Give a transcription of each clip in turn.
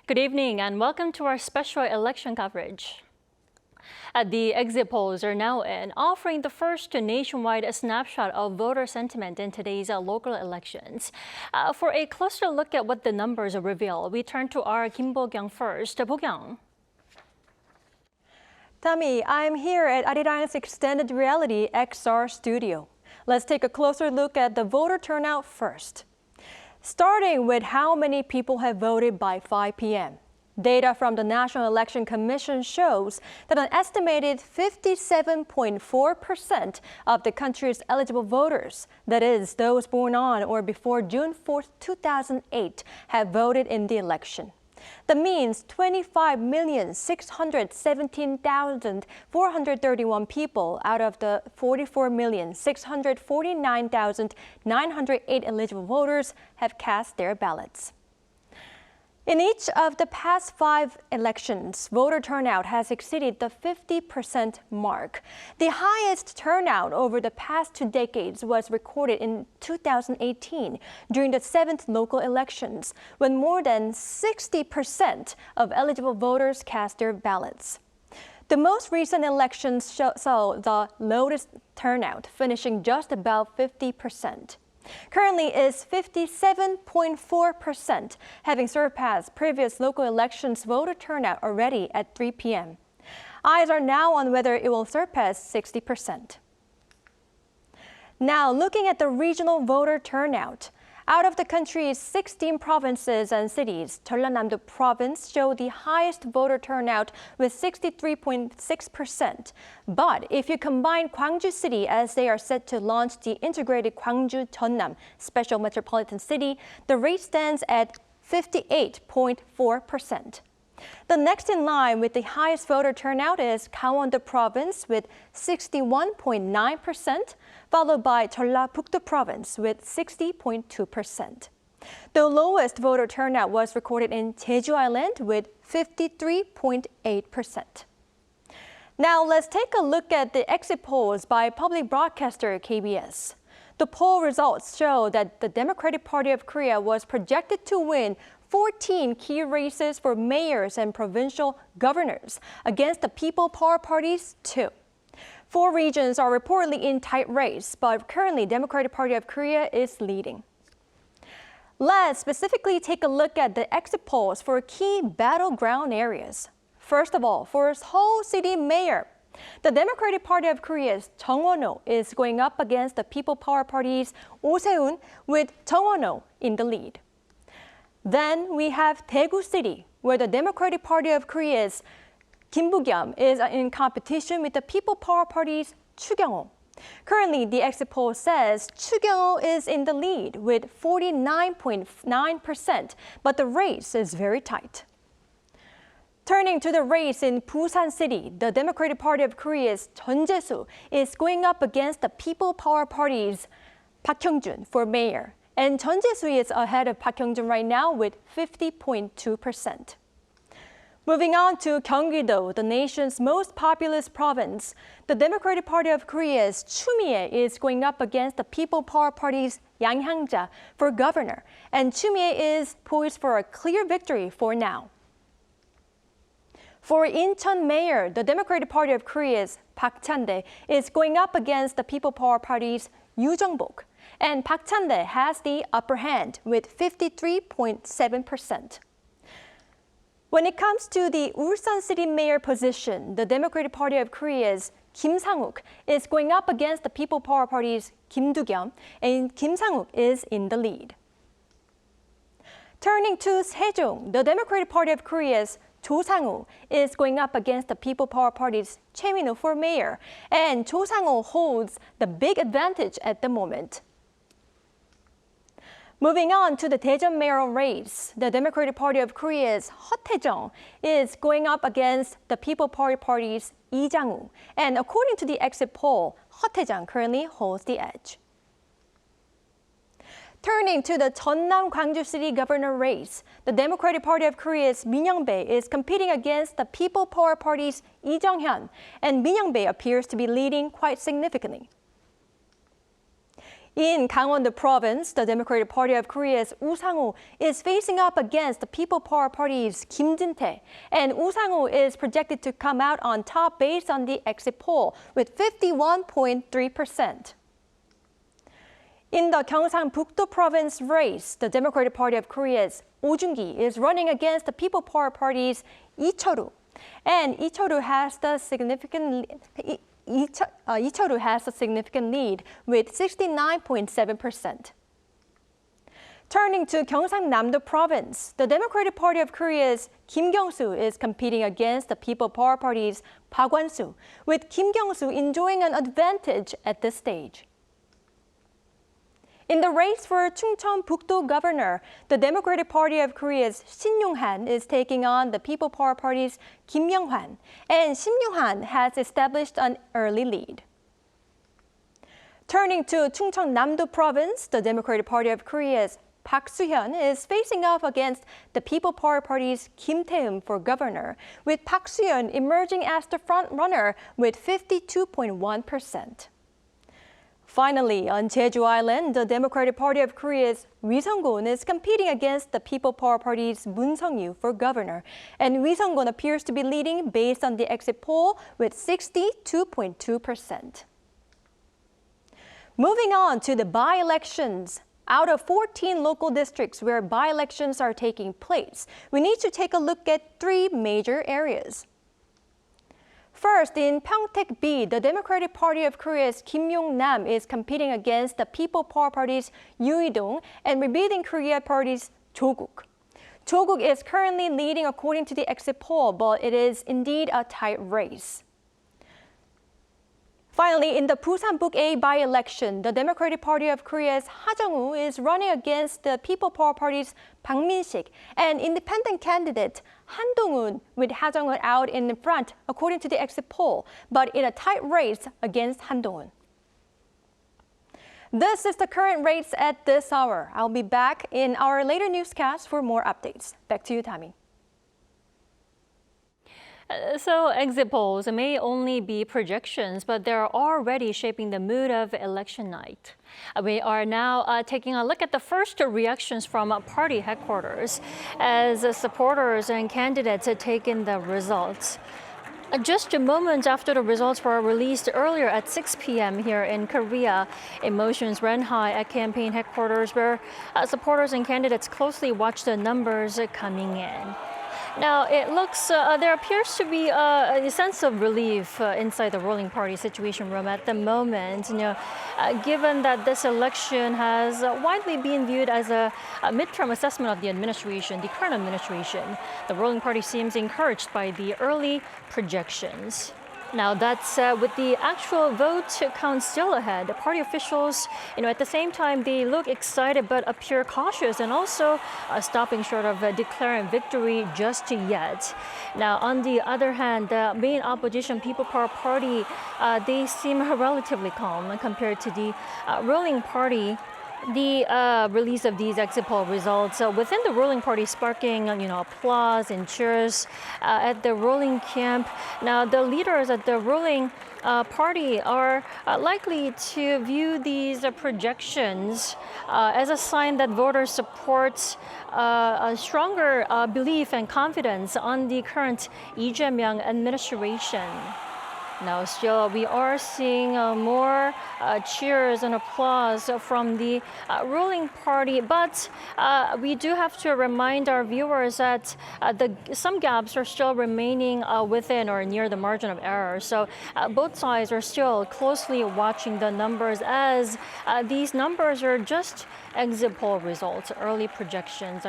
Good evening and welcome to our special election coverage. The exit polls are now in, offering the first nationwide snapshot of voter sentiment in today's local elections. For a closer look at what the numbers reveal, we turn to our Kim Bo-kyung first. Bo-kyung. Tami, I'm here at Arirang's Extended Reality XR studio. Let's take a closer look at the voter turnout first. Starting with how many people have voted by 5 p.m. Data from the National Election Commission shows that an estimated 57.4% of the country's eligible voters, that is, those born on or before June 4, 2008, have voted in the election. That means 25,617,431 people out of the 44,649,908 eligible voters have cast their ballots. In each of the past 5 elections, voter turnout has exceeded the 50% mark. The highest turnout over the past 2 decades was recorded in 2018 during the 7th local elections, when more than 60% of eligible voters cast their ballots. The most recent elections saw the lowest turnout, finishing just about 50%. Currently is 57.4%, having surpassed previous local elections voter turnout already at 3 p.m. Eyes are now on whether it will surpass 60%. Now, looking at the regional voter turnout. Out of the country's 16 provinces and cities, Jeollanam-do province showed the highest voter turnout with 63.6%. But if you combine Gwangju City, as they are set to launch the integrated Gwangju-Jeonnam special metropolitan city, the rate stands at 58.4%. The next in line with the highest voter turnout is Gangwon-do province with 61.9%, followed by Jeollabuk-do province with 60.2%. The lowest voter turnout was recorded in Jeju Island with 53.8%. Now let's take a look at the exit polls by public broadcaster KBS. The poll results show that the Democratic Party of Korea was projected to win 14 key races for mayors and provincial governors against the People Power Party's 2. 4 regions are reportedly in tight race, but currently Democratic Party of Korea is leading. Let's specifically take a look at the exit polls for key battleground areas. First of all, for Seoul City Mayor, the Democratic Party of Korea's Chung Won-ho is going up against the People Power Party's Oh Se-un, with Chung Won-ho in the lead. Then we have Daegu City, where the Democratic Party of Korea's Kim Bo-kyung is in competition with the People Power Party's Chu Kyung-ho. Currently, the exit poll says Chu Kyung-ho is in the lead with 49.9%, but the race is very tight. Turning to the race in Busan City, the Democratic Party of Korea's Jeon Jae-soo is going up against the People Power Party's Park Hyung-jun for mayor. And Jeon Jae-soo is ahead of Park Hyung-jun right now with 50.2%. Moving on to Gyeonggi-do, the nation's most populous province, the Democratic Party of Korea's Chu Mi-ae is going up against the People Power Party's Yang Hyang-ja for governor, and Chu Mi-ae is poised for a clear victory for now. For Incheon Mayor, the Democratic Party of Korea's Park Chan-dae is going up against the People Power Party's Yoo Jung-bok, and Park Chan-dae has the upper hand with 53.7%. When it comes to the Ulsan City Mayor position, the Democratic Party of Korea's Kim Sang-wook is going up against the People Power Party's Kim Do-kyum, and Kim Sang-wook is in the lead. Turning to Sejong, the Democratic Party of Korea's Cho Sang-woo is going up against the People Power Party's Choi Min-woo for mayor, and Cho Sang-woo holds the big advantage at the moment. Moving on to the Daejeon mayoral race, the Democratic Party of Korea's Heo Tae-jung is going up against the People Power Party's Lee Jang-woo, and according to the exit poll, Heo Tae-jung currently holds the edge. Turning to the Jeonnam Gwangju City governor race, the Democratic Party of Korea's Min Young-bae is competing against the People Power Party's Lee Jung-hyun, and Min Young-bae appears to be leading quite significantly. In Gangwon Province, the Democratic Party of Korea's Woo Sang-ho is facing up against the People Power Party's Kim Jin-tae, and Woo Sang-ho is projected to come out on top based on the exit poll with 51.3%. In the Gyeongsang-Bukdo Province race, the Democratic Party of Korea's Oh Joon-gi is running against the People Power Party's Lee Chol-woo, and Lee Chol-woo has the significant lead with 69.7%. Turning to Gyeongsang-Namdo Province, the Democratic Party of Korea's Kim Kyung-soo is competing against the People Power Party's Park Won-soo, with Kim Kyung-soo enjoying an advantage at this stage. In the race for Chungcheon-Bukdo governor, the Democratic Party of Korea's Shin Yong-han is taking on the People Power Party's Kim Myung-hwan, and Shin Yong-han has established an early lead. Turning to Chungcheon-Namdo Province, the Democratic Party of Korea's Park Soo-hyun is facing off against the People Power Party's Kim Tae-eum for governor, with Park Soo-hyun emerging as the front runner with 52.1%. Finally, on Jeju Island, the Democratic Party of Korea's Ri Sung-gun is competing against the People Power Party's Moon Sung-yu for governor, and Ri Sung-gun appears to be leading based on the exit poll with 62.2%. Moving on to the by-elections. Out of 14 local districts where by-elections are taking place, we need to take a look at 3 major areas. First, in Pyeongtaek-B, the Democratic Party of Korea's Kim Yong-nam is competing against the People Power Party's Yoo Hee-dong and Rebuilding Korea Party's Jo Guk. Jo Guk is currently leading according to the exit poll, but it is indeed a tight race. Finally, in the Busan-Buk-A by-election, the Democratic Party of Korea's Ha Jung-woo is running against the People Power Party's Bang Min-sik, and independent candidate Han Dong-un, with Ha Jung-woo out in front according to the exit poll, but in a tight race against Han Dong-un. This is the current race at this hour. I'll be back in our later newscast for more updates. Back to you, Tammy. So exit polls may only be projections, but they're already shaping the mood of election night. We are now taking a look at the first reactions from party headquarters as supporters and candidates take in the results. Just moments after the results were released earlier at 6 p.m. here in Korea, emotions ran high at campaign headquarters where supporters and candidates closely watched the numbers coming in. Now, it looks, there appears to be a sense of relief inside the ruling party situation room at the moment. Given that this election has widely been viewed as a midterm assessment of the administration, the current administration, the ruling party seems encouraged by the early projections. Now, that's with the actual vote count still ahead. The party officials, at the same time, they look excited but appear cautious and also stopping short of declaring victory just yet. Now, on the other hand, the main opposition, People Power Party, they seem relatively calm compared to the ruling party. The release of these exit poll results within the ruling party sparking, applause and cheers at the ruling camp. Now, the leaders at the ruling party are likely to view these projections as a sign that voters support a stronger belief and confidence on the current Lee Jae-myung administration. Now, still, we are seeing more cheers and applause from the ruling party, but we do have to remind our viewers that some gaps are still remaining within or near the margin of error. So both sides are still closely watching the numbers, as these numbers are just exit poll results, early projections,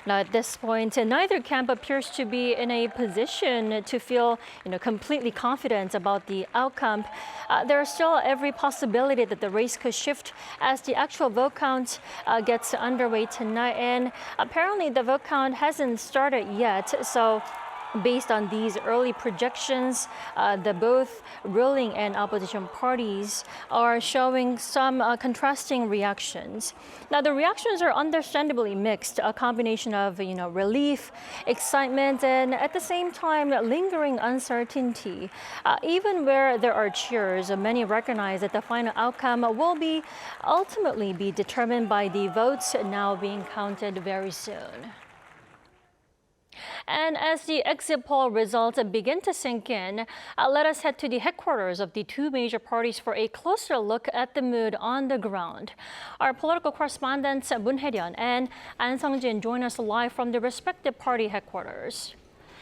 Now, at this point, neither camp appears to be in a position to feel, completely confident about the outcome. There is still every possibility that the race could shift as the actual vote count gets underway tonight. And apparently, the vote count hasn't started yet. So Based on these early projections, the both ruling and opposition parties are showing some contrasting reactions. Now, the reactions are understandably mixed, a combination of relief, excitement, and at the same time lingering uncertainty. Even where there are cheers, many recognize that the final outcome will ultimately be determined by the votes now being counted very soon. And as the exit poll results begin to sink in, let us head to the headquarters of the two major parties for a closer look at the mood on the ground. Our political correspondents Moon Hae-ryun and An Sung-jin join us live from the respective party headquarters.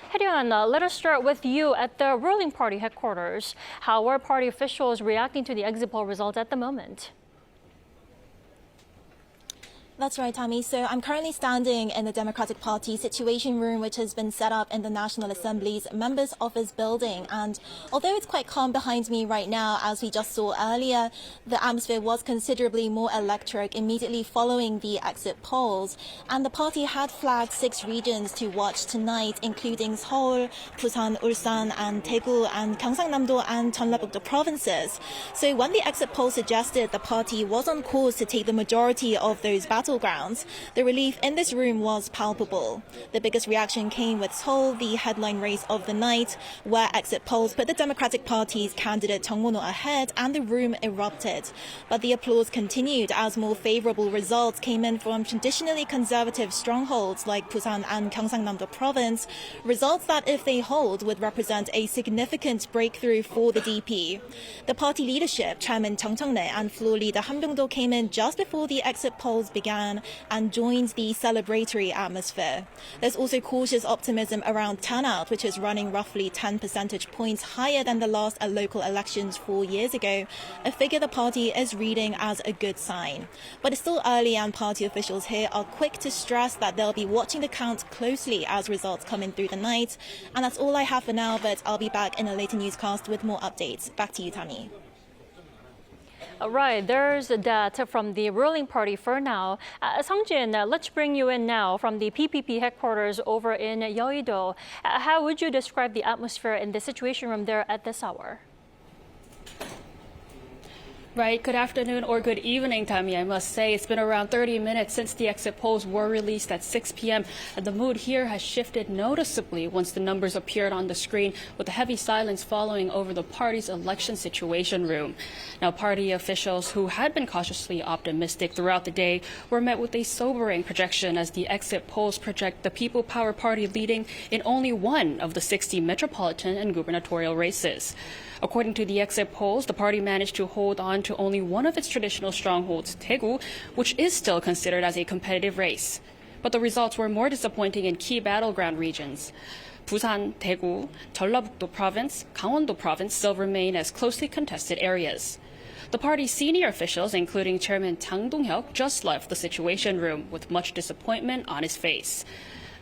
Hae-ryun, let us start with you at the ruling party headquarters. How are party officials reacting to the exit poll results at the moment? That's right, Tammy. So I'm currently standing in the Democratic Party Situation Room, which has been set up in the National Assembly's Members' Office building. And although it's quite calm behind me right now, as we just saw earlier, the atmosphere was considerably more electric immediately following the exit polls. And the party had flagged 6 regions to watch tonight, including Seoul, Busan, Ulsan, and Daegu, and Gyeongsang-namdo and Jeollabuk-do provinces. So when the exit poll suggested the party was on course to take the majority of those battlegrounds, the relief in this room was palpable. The biggest reaction came with Seoul, the headline race of the night, where exit polls put the Democratic Party's candidate Jung Won-ho ahead, and the room erupted. But the applause continued as more favorable results came in from traditionally conservative strongholds like Busan and Gyeongsang-namdo province, results that, if they hold, would represent a significant breakthrough for the DP. The party leadership, Chairman Chung Cheong-rae and floor leader Han Byung-do, came in just before the exit polls began and joined the celebratory atmosphere. There's also cautious optimism around turnout, which is running roughly 10 percentage points higher than the last local elections 4 years ago, a figure the party is reading as a good sign. But it's still early, and party officials here are quick to stress that they'll be watching the count closely as results come in through the night. And that's all I have for now, but I'll be back in a later newscast with more updates. Back to you, Tammy. All right, there's that from the ruling party for now. Sung-jin, let's bring you in now from the PPP headquarters over in Yeouido. How would you describe the atmosphere in the Situation Room there at this hour? Right. Good afternoon or good evening, Tammy. I must say it's been around 30 minutes since the exit polls were released at 6 p.m. and the mood here has shifted noticeably once the numbers appeared on the screen, with a heavy silence following over the party's election situation room. Now, party officials who had been cautiously optimistic throughout the day were met with a sobering projection as the exit polls project the People Power Party leading in only one of the 60 metropolitan and gubernatorial races. According to the exit polls, the party managed to hold on to only one of its traditional strongholds, Daegu, which is still considered as a competitive race. But the results were more disappointing in key battleground regions. Busan, Daegu, Jeollabuk-do province, Gangwon-do province still remain as closely contested areas. The party's senior officials, including Chairman Jang Dong-hyuk, just left the Situation Room with much disappointment on his face.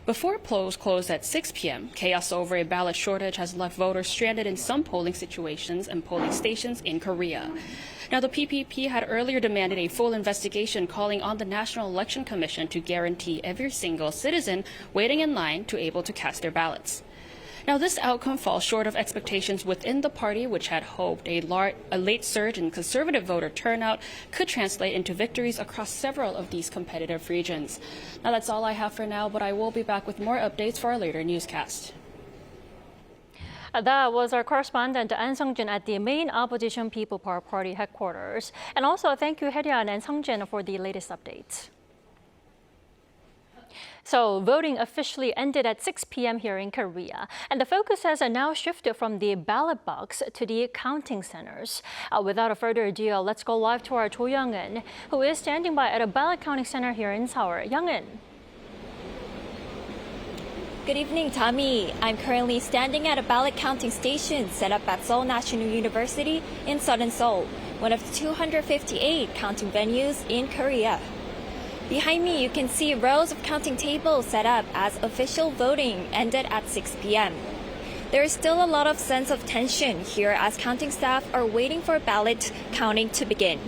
Before polls closed at 6 p.m., chaos over a ballot shortage has left voters stranded in some polling situations and polling stations in Korea. Now, the PPP had earlier demanded a full investigation, calling on the National Election Commission to guarantee every single citizen waiting in line to able to cast their ballots. Now, this outcome falls short of expectations within the party, which had hoped a late surge in conservative voter turnout could translate into victories across several of these competitive regions. Now, that's all I have for now, but I will be back with more updates for our later newscast. That was our correspondent An Sung-jin at the main opposition People Power Party headquarters. And also, thank you, Hae-ryun and Sung-jin, for the latest updates. So voting officially ended at 6 p.m. here in Korea, and the focus has now shifted from the ballot box to the counting centers. Without further ado, let's go live to our Jo Young-in, who is standing by at a ballot counting center here in Seoul. Young-in. Good evening, Tammy. I'm currently standing at a ballot counting station set up at Seoul National University in southern Seoul, one of the 258 counting venues in Korea. Behind me, you can see rows of counting tables set up as official voting ended at 6 p.m. There is still a lot of sense of tension here as counting staff are waiting for ballot counting to begin.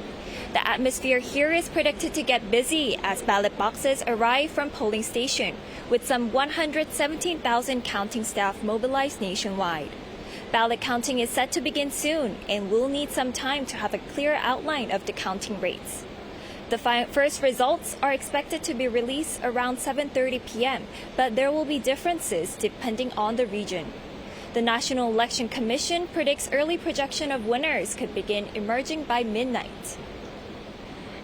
The atmosphere here is predicted to get busy as ballot boxes arrive from polling station, with some 117,000 counting staff mobilized nationwide. Ballot counting is set to begin soon and will need some time to have a clear outline of the counting rates. The first results are expected to be released around 7:30 p.m., but there will be differences depending on the region. The National Election Commission predicts early projection of winners could begin emerging by midnight.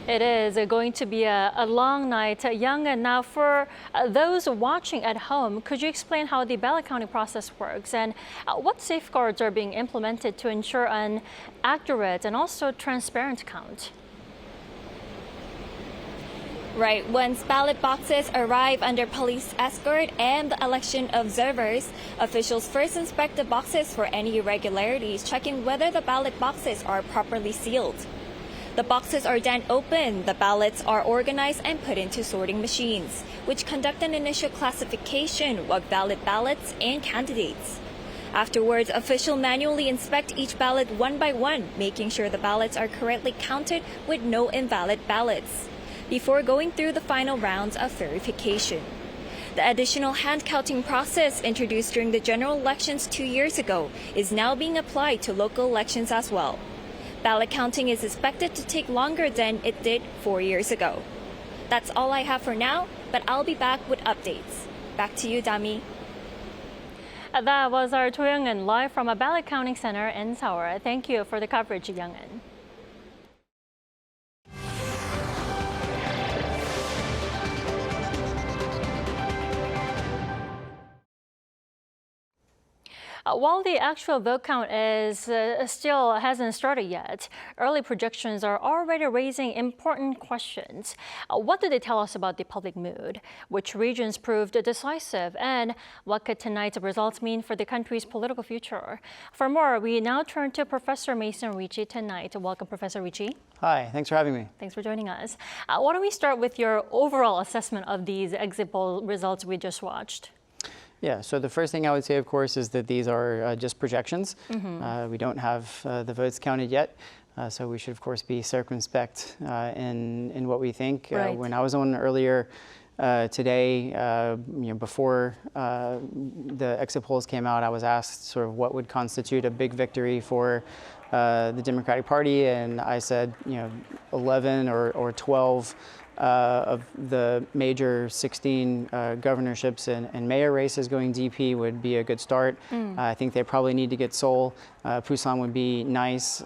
It is going to be a long night, Young. And now for those watching at home, could you explain how the ballot counting process works and what safeguards are being implemented to ensure an accurate and also transparent count? Right, once ballot boxes arrive under police escort and the election observers, officials first inspect the boxes for any irregularities, checking whether the ballot boxes are properly sealed. The boxes are then opened, the ballots are organized and put into sorting machines, which conduct an initial classification of valid ballots and candidates. Afterwards, officials manually inspect each ballot one by one, making sure the ballots are correctly counted with no invalid ballots, before going through the final rounds of verification. The additional hand counting process introduced during the general elections 2 years ago is now being applied to local elections as well. Ballot counting is expected to take longer than it did 4 years ago. That's all I have for now, but I'll be back with updates. Back to you, Dami. That was our Young live from a ballot counting center in Seoul. Thank you for the coverage, Young. While the actual vote count is still hasn't started yet, early projections are already raising important questions. What do they tell us about the public mood? Which regions proved decisive? And what could tonight's results mean for the country's political future? For more, we now turn to Professor Mason Ricci tonight. Welcome, Professor Ricci. Hi, thanks for having me. Thanks for joining us. Why don't we start with your overall assessment of these exit poll results we just watched? Yeah, so the first thing I would say, of course, is that these are just projections. We don't have the votes counted yet, so we should, of course, be circumspect in what we think. Right. When I was on earlier today, before the exit polls came out, I was asked sort of what would constitute a big victory for the Democratic Party, and I said, 11 or 12 of the major 16 governorships and mayor races going DP would be a good start. I think they probably need to get Seoul. Busan would be nice.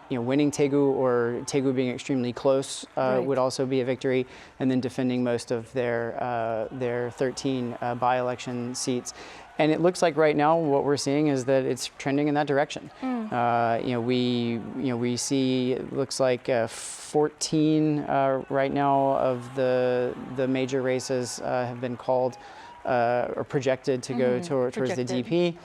Winning Daegu or Daegu being extremely close would also be a victory, and then defending most of their 13 by-election seats. And it looks like right now what we're seeing is that it's trending in that direction. We see it looks like 14 right now of the major races have been called or projected to go towards the DP.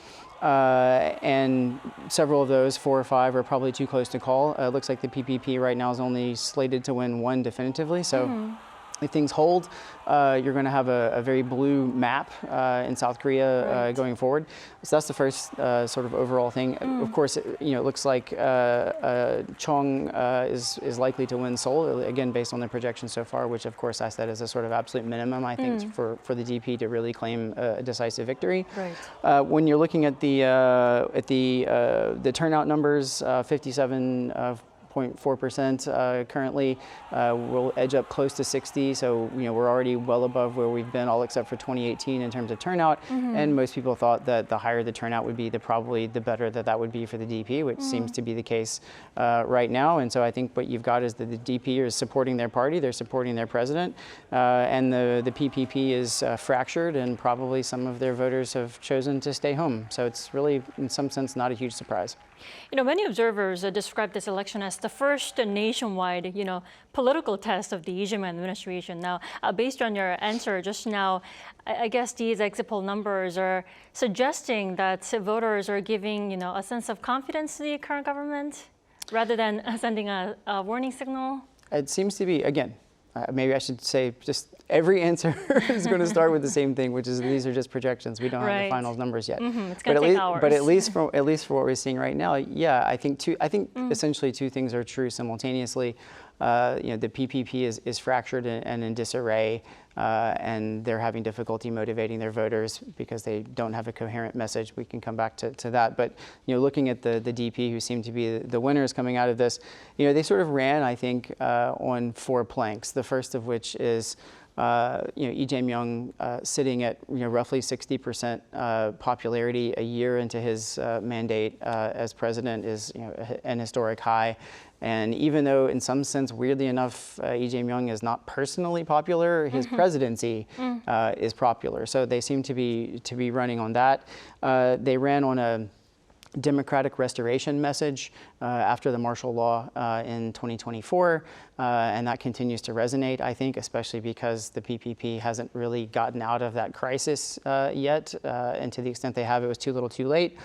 And several of those, 4 or 5, are probably too close to call. It looks like the PPP right now is only slated to win 1 definitively. So if things hold, you're going to have a very blue map in South Korea going forward. So that's the first sort of overall thing. Of course, it looks like Chung is likely to win Seoul, again, based on the projections so far, which of course I said is a sort of absolute minimum, I think, for the DP to really claim a decisive victory. Right. When you're looking at the turnout numbers, 57.4% currently, will edge up close to 60. So we're already well above where we've been, all except for 2018 in terms of turnout. And most people thought that the higher the turnout would be, probably the better that would be for the DP, which seems to be the case right now. And so I think what you've got is that the DP is supporting their party, they're supporting their president, and the PPP is fractured, and probably some of their voters have chosen to stay home. So it's really, in some sense, not a huge surprise. Many observers describe this election as the first nationwide, political test of the Lee Jae-myung administration. Now, based on your answer just now, I guess these exit poll numbers are suggesting that voters are giving, a sense of confidence to the current government rather than sending a warning signal. It seems to be, again, maybe I should say just every answer is going to start with the same thing, which is these are just projections. We don't have the final numbers yet. It's going to take hours. But at least for what we're seeing right now, yeah, I think essentially two things are true simultaneously. the PPP is fractured and in disarray, and they're having difficulty motivating their voters because they don't have a coherent message. We can come back to that. But looking at the DP, who seem to be the winners coming out of this, they sort of ran, I think, on 4 planks. The first of which is Lee Jae-myung sitting at roughly 60% popularity a year into his mandate as president is an historic high. And even though in some sense, weirdly enough, Lee Jae-myung is not personally popular, his presidency is popular. So they seem to be running on that. They ran on a democratic restoration message after the martial law in 2024, and that continues to resonate, I think, especially because the PPP hasn't really gotten out of that crisis yet, and to the extent they have, it was too little too late.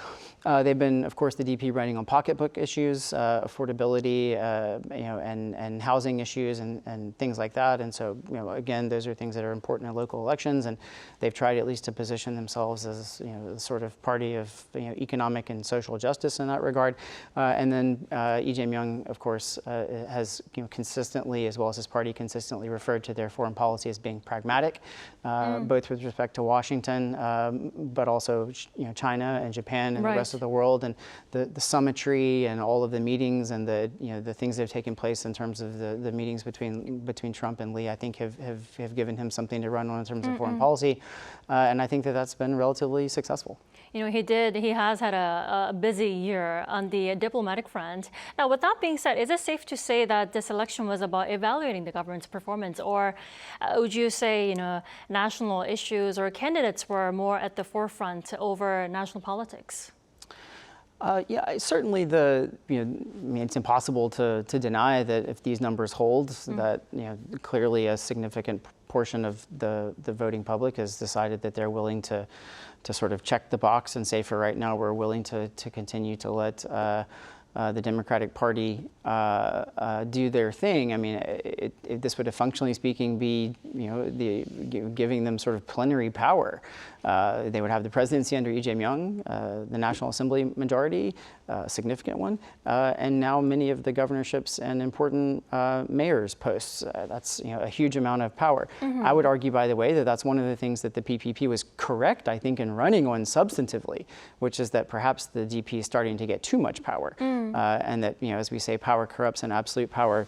They've been, of course, the DP running on pocketbook issues, affordability, and housing issues and things like that. And so, again, those are things that are important in local elections, and they've tried at least to position themselves as, the sort of party of, economic and social justice in that regard. And then Lee Jae-myung, of course, has, consistently, as well as his party, consistently referred to their foreign policy as being pragmatic, both with respect to Washington, but also, China and Japan and the rest of the world, and the summitry and all of the meetings and the things that have taken place in terms of the meetings between Trump and Lee, I think have given him something to run on in terms of foreign policy, and I think that's been relatively successful. He has had a busy year on the diplomatic front. Now, with that being said, is it safe to say that this election was about evaluating the government's performance, or would you say, national issues or candidates were more at the forefront over national politics? Yeah, certainly it's impossible to deny that if these numbers hold, that clearly a significant portion of the voting public has decided that they're willing to sort of check the box and say, for right now, we're willing to continue to let the Democratic Party do their thing. I mean, this would, functionally speaking, be giving them sort of plenary power. They would have the presidency under Lee Jae-myung, the National Assembly majority, a significant one, and now many of the governorships and important mayor's posts. That's a huge amount of power. I would argue, by the way, that that's one of the things that the PPP was correct, I think, in running on substantively, which is that perhaps the DP is starting to get too much power, and that as we say, power corrupts, and absolute power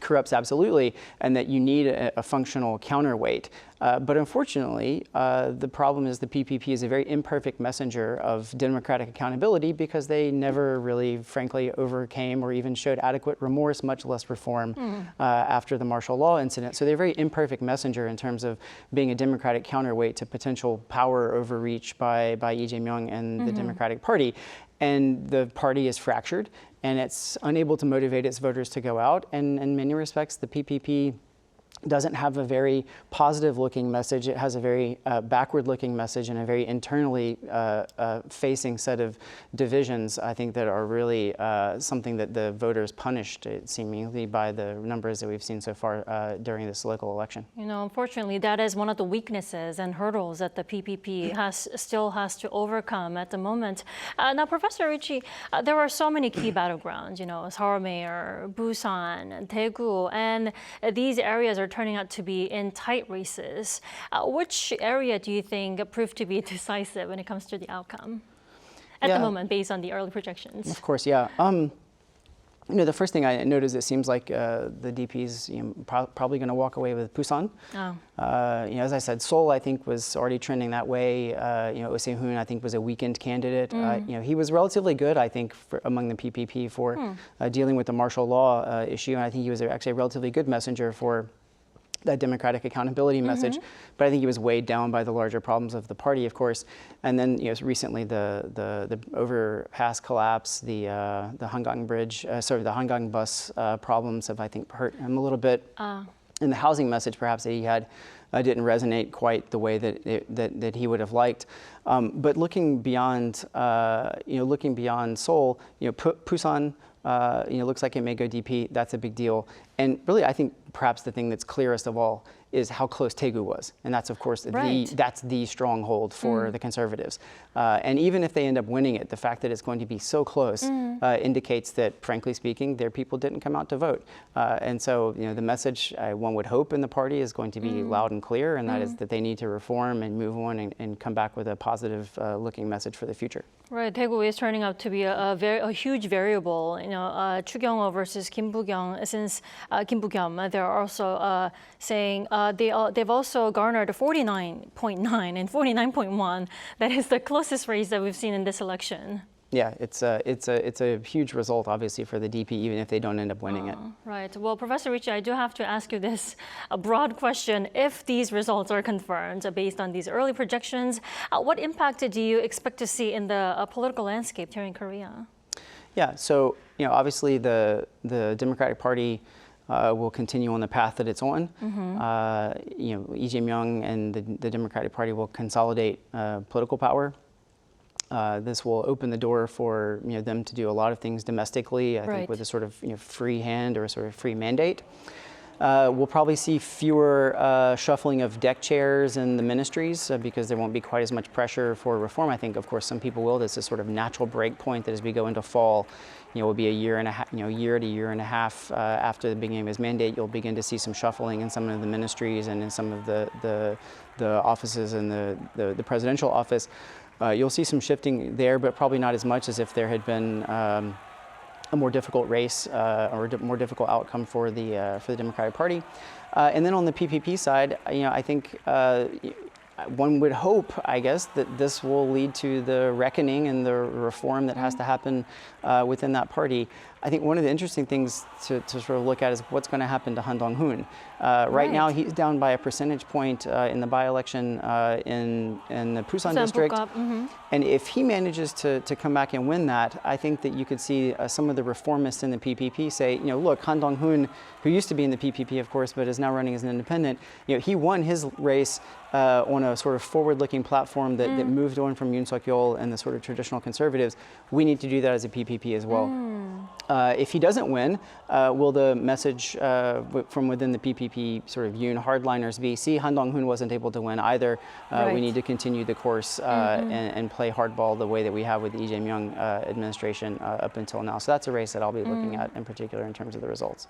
corrupts absolutely, and that you need a functional counterweight. But unfortunately, the problem is the PPP is a very imperfect messenger of democratic accountability because they never really, frankly, overcame or even showed adequate remorse, much less reform, after the martial law incident. So they're a very imperfect messenger in terms of being a democratic counterweight to potential power overreach by Lee Jae-myung and the Democratic Party. And the party is fractured, and it's unable to motivate its voters to go out. And in many respects, the PPP doesn't have a very positive-looking message. It has a very backward-looking message and a very internally facing set of divisions, I think, that are really something that the voters punished, seemingly, by the numbers that we've seen so far during this local election. Unfortunately, that is one of the weaknesses and hurdles that the PPP still has to overcome at the moment. Now, Professor Ritchie, there are so many key battlegrounds, Seoul, Busan, Daegu, and these areas are turning out to be in tight races. Which area do you think proved to be decisive when it comes to the outcome at the moment, based on the early projections? Of course, yeah. The first thing I noticed, it seems like the DP's probably going to walk away with Busan. As I said, Seoul, I think, was already trending that way. Oh Se-hoon, I think, was a weakened candidate. He was relatively good, I think, among the PPP for dealing with the martial law issue, and I think he was actually a relatively good messenger for that democratic accountability message, but I think he was weighed down by the larger problems of the party, of course. And then, recently the overpass collapse, the Hangang Bridge, the Hangang bus problems have, I think, hurt him a little bit. And the housing message, perhaps, that he had didn't resonate quite the way that he would have liked. But looking beyond, Seoul, Busan, looks like it may go DP. That's a big deal. And really, I think perhaps the thing that's clearest of all is how close Daegu was. And that's, of course, Right. that's the stronghold for the Conservatives. And even if they end up winning it, the fact that it's going to be so close indicates that, frankly speaking, their people didn't come out to vote. And so, the message one would hope in the party is going to be loud and clear, and that is that they need to reform and move on and come back with a positive looking message for the future. Right, Daegu is turning out to be a huge variable. Chugyong versus Kim Boo-kyung. Since Kim Boo-kyung, they're also saying they've also garnered 49.9 and 49.1. That is the closest race that we've seen in this election. Yeah, it's a huge result, obviously, for the DP, even if they don't end up winning it. Right. Well, Professor Ricci, I do have to ask you this broad question. If these results are confirmed based on these early projections, what impact do you expect to see in the political landscape here in Korea? Yeah, so obviously the Democratic Party will continue on the path that it's on. Lee Jae-myung and the Democratic Party will consolidate political power. This will open the door for them to do a lot of things domestically, I think with a sort of free hand or a sort of free mandate. We'll probably see fewer shuffling of deck chairs in the ministries because there won't be quite as much pressure for reform. I think, of course, some people will. There's a sort of natural break point that as we go into fall, will be a year and a half, year to year and a half after the beginning of his mandate. You'll begin to see some shuffling in some of the ministries and in some of the offices in the presidential office. You'll see some shifting there, but probably not as much as if there had been a more difficult race or a more difficult outcome for the Democratic Party. And then on the PPP side, I think one would hope, I guess, that this will lead to the reckoning and the reform that has to happen within that party. I think one of the interesting things to sort of look at is what's going to happen to Han Dong-hoon. Right now, he's down by a percentage point in the by-election in the Busan district. And if he manages to come back and win that, I think that you could see some of the reformists in the PPP say, look, Han Dong-hoon, who used to be in the PPP, of course, but is now running as an independent, he won his race on a sort of forward-looking platform that moved on from Yoon Suk-yeol and the sort of traditional conservatives. We need to do that as a PPP as well. If he doesn't win, will the message from within the PPP sort of Yoon hardliners be, see, Han Dong-hoon wasn't able to win either. We need to continue the course and play hardball the way that we have with the Lee Jae-myung administration up until now. So that's a race that I'll be looking at in particular in terms of the results.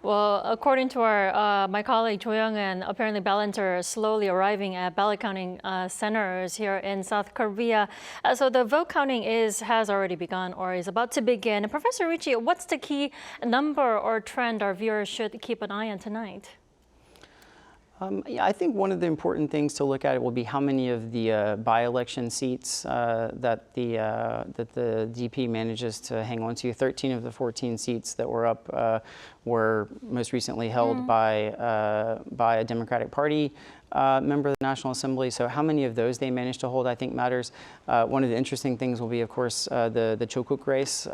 Well, according to my colleague Jo Young-an, apparently ballots are slowly arriving at ballot counting centers here in South Korea. So the vote counting has already begun or is about to begin. Professor Ricci, what's the key number or trend our viewers should keep an eye on tonight? I think one of the important things to look at will be how many of the by-election seats that the DP manages to hang on to. 13 of the 14 seats that were up were most recently held by a Democratic Party member of the National Assembly. So how many of those they manage to hold, I think, matters. One of the interesting things will be, of course, the Chokuk race,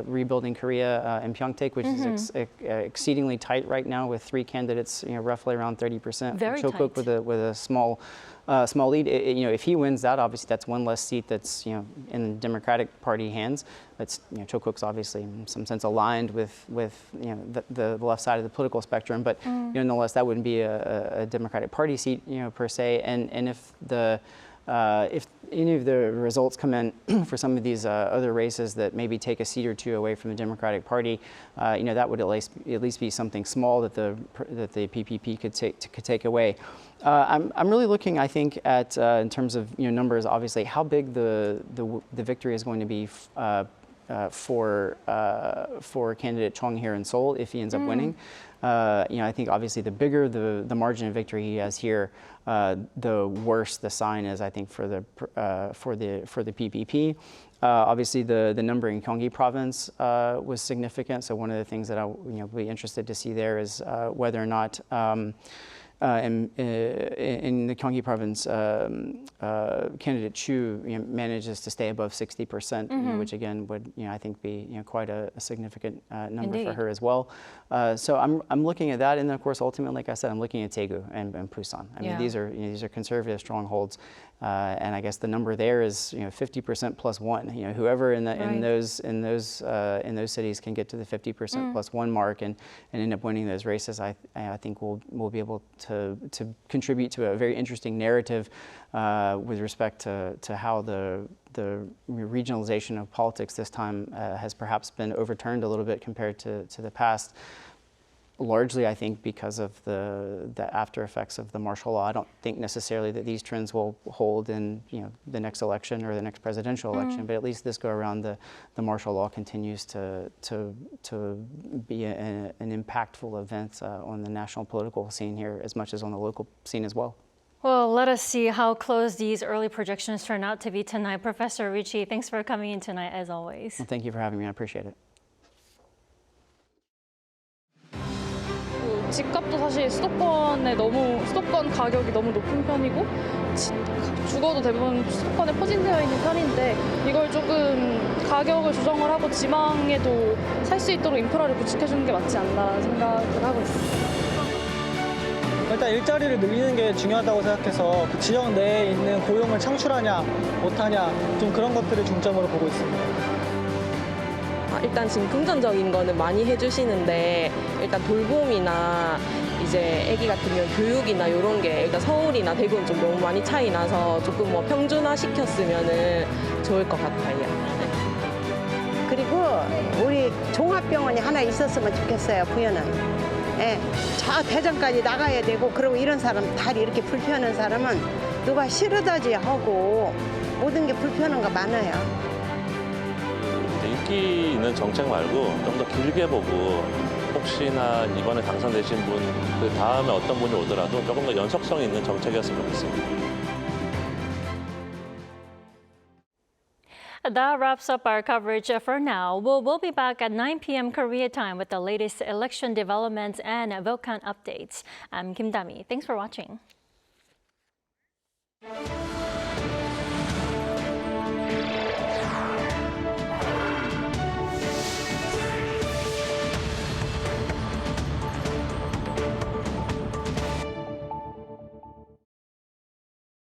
rebuilding Korea in Pyeongtaek, which is exceedingly tight right now with three candidates, roughly around 30%. Very Chokuk tight. with a small lead. If he wins that, obviously that's one less seat that's in the Democratic Party hands. That's Chokuk's obviously in some sense aligned with the left side of the political spectrum, but nonetheless that wouldn't be a Democratic Party seat per se. And if any of the results come in for some of these other races that maybe take a seat or two away from the Democratic Party, that would at least be something small that the PPP could take away. I'm really looking, I think, at in terms of numbers, obviously, how big the victory is going to be for candidate Chung here in Seoul if he ends up winning. I think obviously the bigger the margin of victory he has here, the worse the sign is, I think, for the PPP. Obviously, the number in Gyeonggi province was significant. So one of the things that I'll be interested to see there is whether or not in the Gyeonggi province, candidate Chu manages to stay above 60%, which again would I think be quite a significant number for her as well. So I'm looking at that, and then of course ultimately, like I said, I'm looking at Daegu and Busan. I mean these are conservative strongholds, and I guess the number there is 50% plus one. Whoever in those cities can get to the 50% plus one mark and end up winning those races, I think we'll be able to contribute to a very interesting narrative with respect to how the regionalization of politics this time has perhaps been overturned a little bit compared to the past. Largely, I think, because of the after effects of the martial law. I don't think necessarily that these trends will hold in the next election or the next presidential election, but at least this go around, the martial law continues to be an impactful event on the national political scene here as much as on the local scene as well. Well, let us see how close these early projections turn out to be tonight. Professor Ricci, thanks for coming in tonight as always. Well, thank you for having me. I appreciate it. 집값도 사실 수도권 가격이 너무 높은 편이고 주거도 대부분 수도권에 포진되어 있는 편인데 이걸 조금 가격을 조정을 하고 지방에도 살 수 있도록 인프라를 구축해 주는 게 맞지 않나라는 생각을 하고 있습니다. 일단 일자리를 늘리는 게 중요하다고 생각해서 그 지역 내에 있는 고용을 창출하냐 못하냐 좀 그런 것들을 중점으로 보고 있습니다. 일단 지금 금전적인 거는 많이 해주시는데 일단 돌봄이나 이제 아기 같으면 교육이나 이런 게 일단 서울이나 대구는 좀 너무 많이 차이 나서 조금 뭐 평준화 시켰으면은 좋을 것 같아요. 그리고 우리 종합병원이 하나 있었으면 좋겠어요. 부여는. 예, 저 대전까지 나가야 되고 그리고 이런 사람 다리 이렇게 불편한 사람은 누가 싫어다지 하고 모든 게 불편한 거 많아요. 인기 있는 정책 말고 좀 더 길게 보고 혹시나 이번에 당선되신 분 그 다음에 어떤 분이 오더라도 조금 더 연속성 있는 정책이었으면 좋겠습니다. That wraps up our coverage for now. We'll be back at 9 p.m. Korea time with the latest election developments and vote count updates. I'm Kim Dami. Thanks for watching.